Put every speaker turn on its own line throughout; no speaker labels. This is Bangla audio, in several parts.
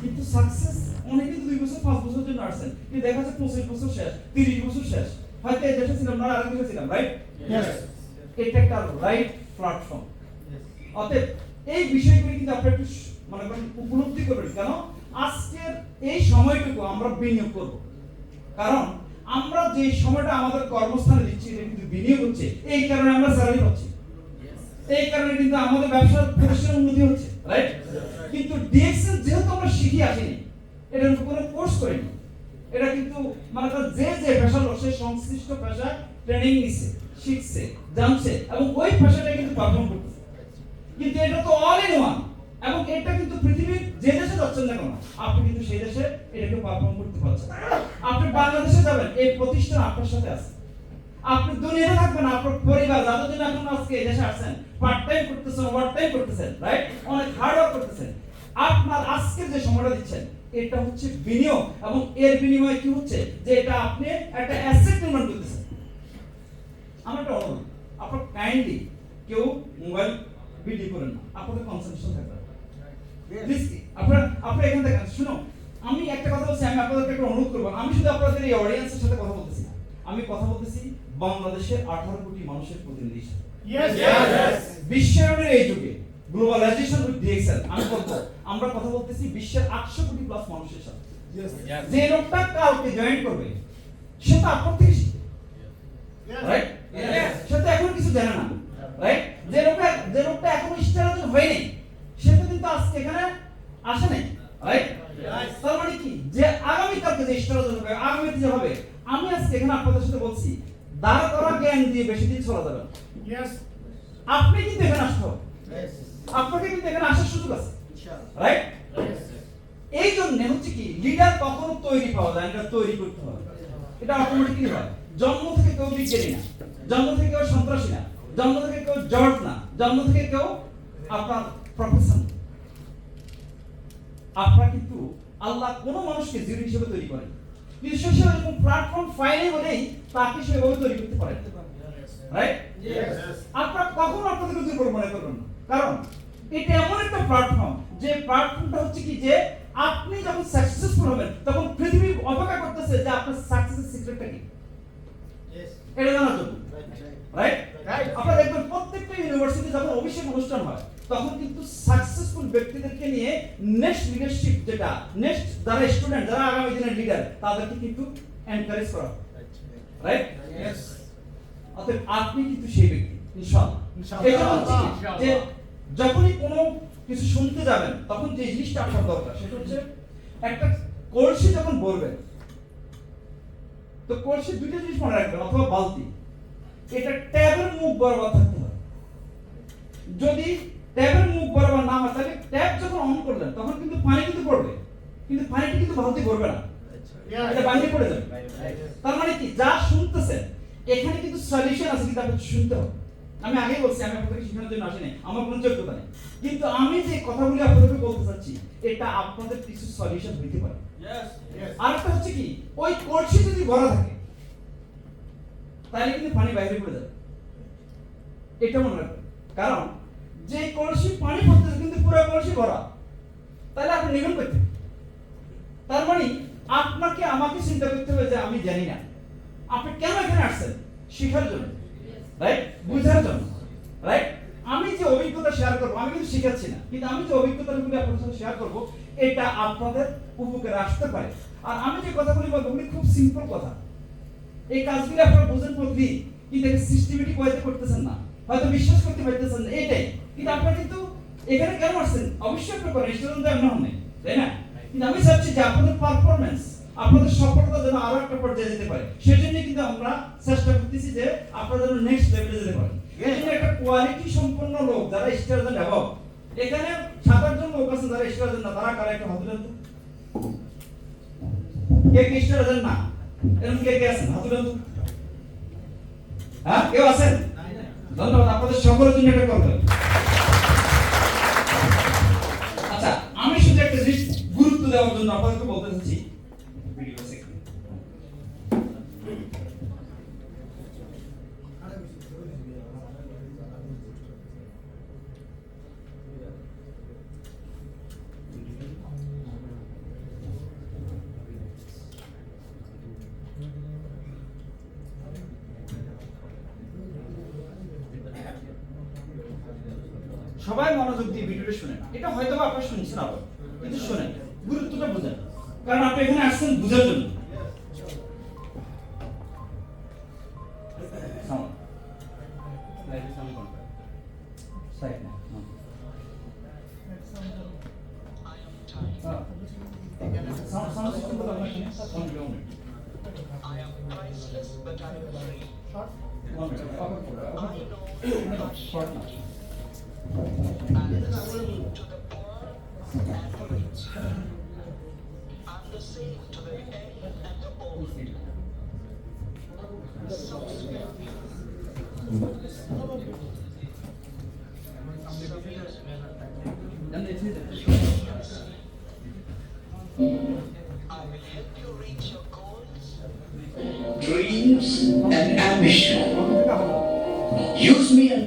কিন্তু সাকসেস অনেকে 2 বছর 5 বছর জন্য আসছেন, কিন্তু দেখা যাচ্ছে 25 বছর শেষ, 30 বছর শেষ, হয়তো এই দেশে ছিলাম না, আরেক দেশে ছিলাম, রাইট? এটা একটা রাইট প্ল্যাটফর্ম। অতএব এই বিষয়গুলি কিন্তু আপনি একটু মানে উপলব্ধি করবেন। কেন আজকের এই সময়টুকু আমরা বিনিয়োগ করব, কারণ আমরা যে সময়টা আমাদের কর্মস্থানে দিচ্ছি এটা কিন্তু বিনিয়োগ হচ্ছে। এই কারণে আমরা স্যালারি পাচ্ছি, এই কারণে কিন্তু আমাদের ব্যবসার প্রতিষ্ঠানের উন্নতি হচ্ছে, রাইট? কিন্তু ডিএক্সএল যেহেতু আমরা শিখি আসিনি, এটার কোনো কোর্স করিনি, এটা কিন্তু মানে যে যে পেশা লোক সে সংশ্লিষ্ট পেশায় ট্রেনিং নিচ্ছে, শিখছে, জানছে এবং ওই পেশাটা কিন্তু পারফর্ম করতেছে। কিন্তু এটা তো অল ইন ওয়ান, এবং এটা কিন্তু পৃথিবীর যে দেশে যাচ্ছেন না কেন আপনি কিন্তু সেই দেশে এটাকে পারফর্ম করতে পারছেন। আপনি বাংলাদেশে যাবেন, এই প্রতিষ্ঠান আপনার সাথে আছে। আপনি দুনিয়াতে থাকবেন, আপনার পরিবার যাদের জন্য এখন আজকে এই দেশে আসছেন, পার্ট টাইম করতেছেন, ওভার টাইম করতেছেন, রাইট? অনেক হার্ড ওয়ার্ক করতেছেন, আপনার আজকে যে সময়টা দিচ্ছেন এটা হচ্ছে বিনিয়োগ, এবং এর বিনিময়ে কি হচ্ছে যে এটা আপনি একটা অ্যাসেট নির্মাণ করতেছেন। আমার একটা অনুরোধ, আপনার কাইন্ডলি কেউ মোবাইল ভিডিও করেন না, আপনাদের কনসেন্ট্রেশন থাকবে। প্লিজ আপনারা এখান থেকে শুনো, আমি একটা কথা বলছি, আমি আপনাদেরকে একটা অনুরোধ করব। আমি শুধু আপনাদের এই অডিয়েন্সের সাথে কথা বলতেছি না, আমি কথা বলতেছি বাংলাদেশের 18 কোটি মানুষের প্রতিনিধির সাথে। বিশ্বায়নের এই যুগে গ্লোবালাইজেশন উইথ ডিএক্সএল আমি বলবো আমরা কথা বলতেছি বিশ্বের 800 কোটি প্লাস মানুষের সাথে। যে লোকটা কালকে জয়েন করবে সে তো আপনার থেকে শিখবে, রাইট? সে তো এখন কিছু জানে না, রাইট? যে লোকটা এখনো স্টার্ট হয়নি সে তো কিন্তু আজকে এখানে আসে নাই, রাইট? তার মানে কি যে আগামী কালকে যে স্টার্ট হবে, আগামীতে যে হবে, আমি আজকে এখানে আপনাদের সাথে বলছি দাঁড় করা জ্ঞান দিয়ে বেশি দিন চলা যাবে না। আপনি কিন্তু এখানে আসতে হবে, আপনাকে কিন্তু এখানে আসার সুযোগ আছে, রাইট? এই জন্য হচ্ছে কি লিডার কখনো তৈরি পাওয়া যায় না, তৈরি করতে হবে। এটা অটোমেটিক্যালি হয়। জন্ম থেকে কেউ বিজ্ঞানী না, জন্ম থেকে কেউ সন্ত্রাসী না, জন্ম থেকে কেউ জর্জ না, জন্ম থেকে কেউ আপনার প্রফেশন। আপনারা কিন্তু আল্লাহ কোনো মানুষকে জিরো হিসেবে তৈরি করেন, কিন্তু সে এরকম প্ল্যাটফর্ম ফাইলে বলেই তাকে সেভাবে তৈরি করতে পারেন, রাইট? আপনারা কখনো আপনাদের দুর্বল মনে করবেন না, কারণ এটা এমন একটা প্ল্যাটফর্ম যে প্ল্যাটফর্মটা হচ্ছে কি যে আপনি যখন সাকসেসফুল হবেন তখন পৃথিবী অপেক্ষা করতেছে যে আপনার সাকসেসের সিক্রেটটা কি, এটা জানার জন্য, রাইট? আপনারা দেখবেন প্রত্যেকটা ইউনিভার্সিটি যখন অভিষেক অনুষ্ঠান হয় তখন কিন্তু সাকসেসফুল ব্যক্তিদেরকে নিয়ে নেক্সট লিডারশিপ, যেটা নেক্সট যারা স্টুডেন্ট, যারা আগামী দিনের লিডার, তাদেরকে কিন্তু এনকারেজ করা, রাইট? অতএব আপনি কিন্তু সেই ব্যক্তি, ইনশাআল্লাহ। এটা হচ্ছে যে যখনই কোনো কিছু শুনতে যাবেন তখন যে জিনিসটা আপনার দরকার সেটা হচ্ছে একটা কলসি যখন ভরবেন তো কলসি দুটো জিনিস মনে রাখবেন, অথবা বালতি, এটা ট্যাবের মুখ বরাবর থাকতে হবে। যদি ট্যাবের মুখ বরাবর না হয় তাহলে ট্যাব যখন অন করলেন তখন কিন্তু পানি কিন্তু পড়বে, কিন্তু পানিটা কিন্তু বালতি ভরবে না, এটা বাইরে পড়ে যাবে। তার মানে কি যা শুনতেছেন এখানে কিন্তু সলিউশন আছে, কিন্তু আপনি শুনতে হবে। আমি আগেই বলছি আমি আপনাদেরকে শেখানোর জন্য আসিনি, আমার কোনো যোগ্যতা নেই, কিন্তু আমি যে কথাগুলি আপনাদেরকে বলতে চাচ্ছি এটা আপনাদের কিছু সলিউশন হইতে পারে। আরেকটা হচ্ছে কি ওই কলসি যদি ভরা থাকে তাহলে কিন্তু পানি বাইরে পড়ে যাবে, এটা মনে রাখবেন। কারণ যে কলসি পানি পড়তেছে কিন্তু পুরো কলসি ভরা, তাহলে আপনি নেবেন করতে। তার মানে আপনাকে আমাকে চিন্তা করতে হবে যে আমি জানি না, আপনি কেন এখানে আসছেন? শেখার জন্য, রাইট? বুঝার জন্য, রাইট? আমি যে অভিজ্ঞতা শেয়ার করবো আমি কিন্তু শিখাচ্ছি না, কিন্তু আমি যে অভিজ্ঞতাগুলি আপনাদের সাথে শেয়ার করবো এটা আপনাদের উপকারে আসতে পারে। আর আমি যে কথাগুলি বলবো ওগুলি খুব সিম্পল কথা, এই কাজগুলি আপনারা বুঝেন প্রতিদিন, কিন্তু এটা সিস্টেমেটিক ওয়েতে করতেছেন না, হয়তো বিশ্বাস করতে পারতেছেন না, এটাই। কিন্তু আপনারা কিন্তু এখানে কেন আসছেন? অবশ্যই আপনারা করেন, স্টুডেন্ট তো এমন নেই, তাই না? কিন্তু আমি চাচ্ছি যে আপনাদের পারফরম্যান্স, আপনাদের সফলতা যেন আরো একটা পর্যায়ে যেতে পারে, সেজন্য কিন্তু আমরা চেষ্টা করতেছি যে আপনারা যেন নেক্সট লেভেলে যেতে পারেন। এই জন্য একটা কোয়ালিটি সম্পন্ন লোক যারা স্টারজন এবং এখানে 7-8 জন লোক আছেন যারা স্টারজন না, তারা কারা একটা হাত তুলেন তো? কে কি স্টারজন না? এরকম কে কে আছেন? হাত তুলেন তো। হ্যাঁ, কেউ আছেন? ধন্যবাদ, আপনাদের সকলের জন্য একটা করবেন। আচ্ছা, আমি শুধু একটা জিনিস গুরুত্ব দেওয়ার জন্য আপনাদেরকে বলতে চাচ্ছি, ভিডিও সেকশন সবাই মনোযোগ দিয়ে ভিডিওটা শুনেন। এটা হয়তো বা আপনারা শুনছেন আবার, কিন্তু শুনেন, গুরুত্বটা বুঝেন, কারণ আপনি এখানে আসছেন বুঝার জন্য। সাউন্ড লাইট সাউন্ড কোনটা সাইড না সাউন্ড সাউন্ড সিস্টেম তো আপনার শুনে sound ground I am priceless but I am free. Short? 1 minute. Okay. Short now. I'm the same to the poor and the rich. I'm the same to the young and the old. So spare me. I will help you reach your goals, dreams, and ambition. Use me and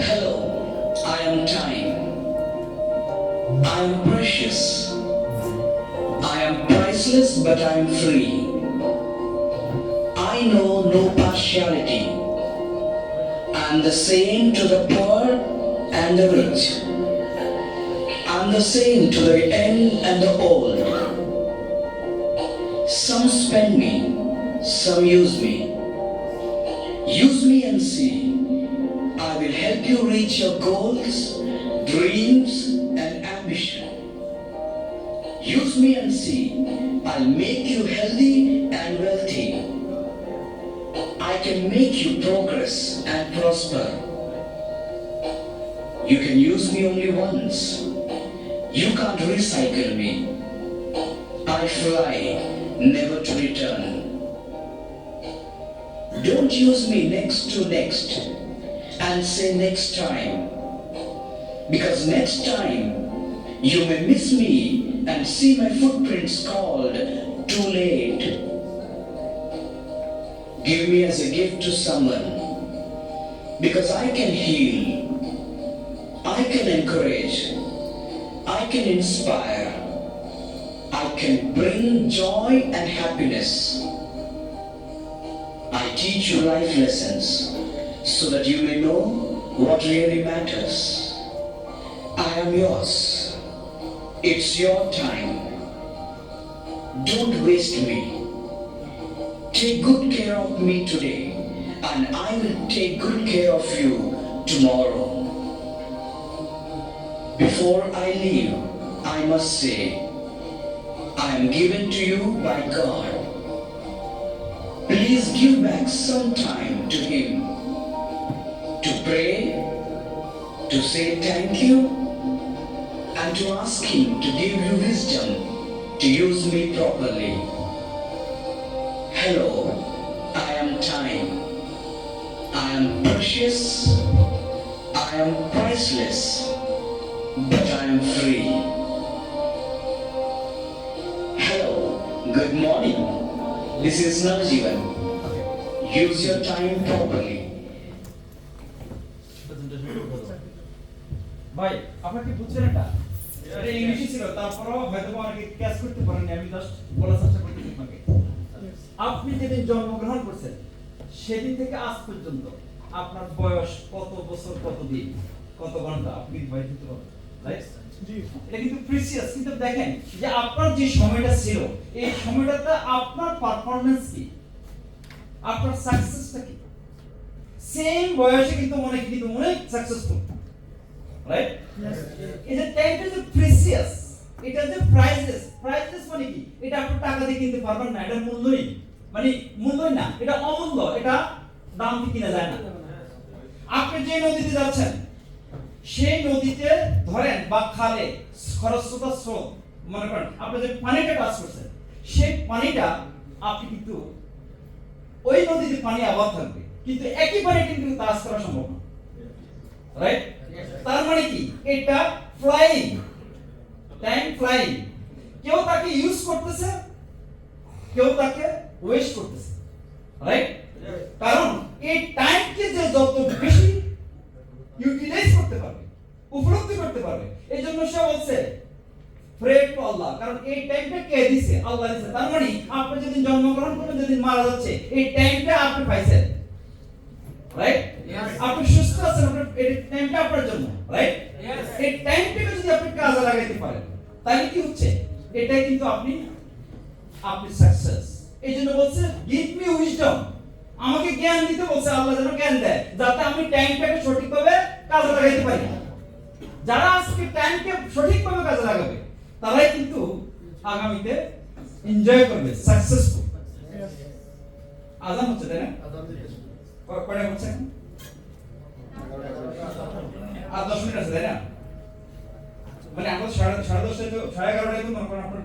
hello, I am time. I am precious. I am priceless, but I am free. I know no partiality. I am the same to the poor and the rich. I am the same to the young and the old. Some spend me, some use me. Use me and see. I will help you reach your goals, dreams, and ambition. Use me and see. I'll make you healthy and wealthy. I can make you progress and prosper. You can use me only once. You can't recycle me. I fly, never to return. Don't use me next to next and say next time. Because next time you may miss me and see my footprints called too late. Give me as a gift to someone, because I can heal, I can encourage, I can inspire, I can bring joy and happiness. I teach you life lessons so that you may know what really matters. I am yours. It's your time. Don't waste me. Take good care of me today, and I will take good care of you tomorrow. Before I leave, I must say, I am given to you by God. Please give back some time to Him, to pray, to say thank you, and to ask Him to give you wisdom to use me properly. Hello, I am time. I am precious. I am priceless, but I am free. Hello, good morning. This is Navjeevan. Use your time properly. ভাই আপনারা কি বুঝছেন এটা? এটা ইংলিশে ছিল, তারপরেও হয়তো অনেকে ক্যাচ করতে পারেননি, আমি জাস্ট বলার চেষ্টা করতেছি আপনাকে। আপনি যেদিন জন্মগ্রহণ করছেন সেদিন থেকে আজ পর্যন্ত আপনার বয়স কত বছর, কত দিন, কত ঘন্টা আপনি ভয় দিতে পারবেন, রাইট? জি, এটা কিন্তু প্রিসিয়াস। কিন্তু দেখেন যে আপনার যে সময়টা ছিল, এই সময়টাতে আপনার পারফরম্যান্স কি, আপনার সাকসেসটা কি, সেম বয়সে কিন্তু অনেক সাকসেসফুল, রাইট? এটা টাইমটা যে প্রিসিয়াস, এটা যে প্রাইসলেস। প্রাইসলেস মানে কি? এটা আপনি টাকা দিয়ে কিনতে পারবেন না, এটা মূল্যই মানে মূল্যই না, এটা অমূল্য, এটা দাম দিয়ে কিনা যায় না। আপনি যে নদীতে যাচ্ছেন, সেই নদীতে ধরেন বা খালে খরস্রোতা স্রোত, মনে করেন আপনি যে পানিটা টাচ করছেন, সেই পানিটা আপনি কিন্তু ওই নদীতে পানি আবার থাকবে, কিন্তু একই পানি কিন্তু টাচ করা সম্ভব না, রাইট? তার মানে কি? এটা ফ্লাইং, টাইম ফ্লাইং। কেউ তাকে ইউজ করতেছে, কেউ তাকে ওয়েস্ট করতেছে, রাইট? কারণ এই টাইমকে যে যত বেশি ইউটিলাইজ করতে পারবে, উপলব্ধি করতে পারবে। এই জন্য সে বলছে প্রে টু আল্লাহ, কারণ এই টাইমটা কে দিছে? আল্লাহ দিছে। তার মানে আপনি যেদিন জন্মগ্রহণ করবেন, যেদিন মারা যাচ্ছে, এই টাইমটা আপনি পাইছেন, রাইট? আপনি সুস্থ আছেন, এই টাইমটা আপনার জন্য, রাইট? এই টাইমটাকে যদি আপনি কাজে লাগাইতে পারেন, তাহলে কি হচ্ছে? এটাই কিন্তু আপনি সাকসেস। এই জন্য বলছে গিভ মি উইজডম, আমাকে জ্ঞান দিতে বলছে। আল্লাহ যেন জ্ঞান দেয়, যাতে আমি টাইমটাকে সঠিকভাবে কাজে লাগাইতে পারি। যারা আজকে টাইমকে সঠিকভাবে কাজে লাগাবে, তারাই কিন্তু আগামীতে এনজয় করবে, সাকসেসফুল। আজান হচ্ছে, তাই না? কয়টা হচ্ছে এখন? আর 10 মিনিট আছে, তাই না? মানে আমরা 10:30 তো 11:30 তো মনে করেন আপনার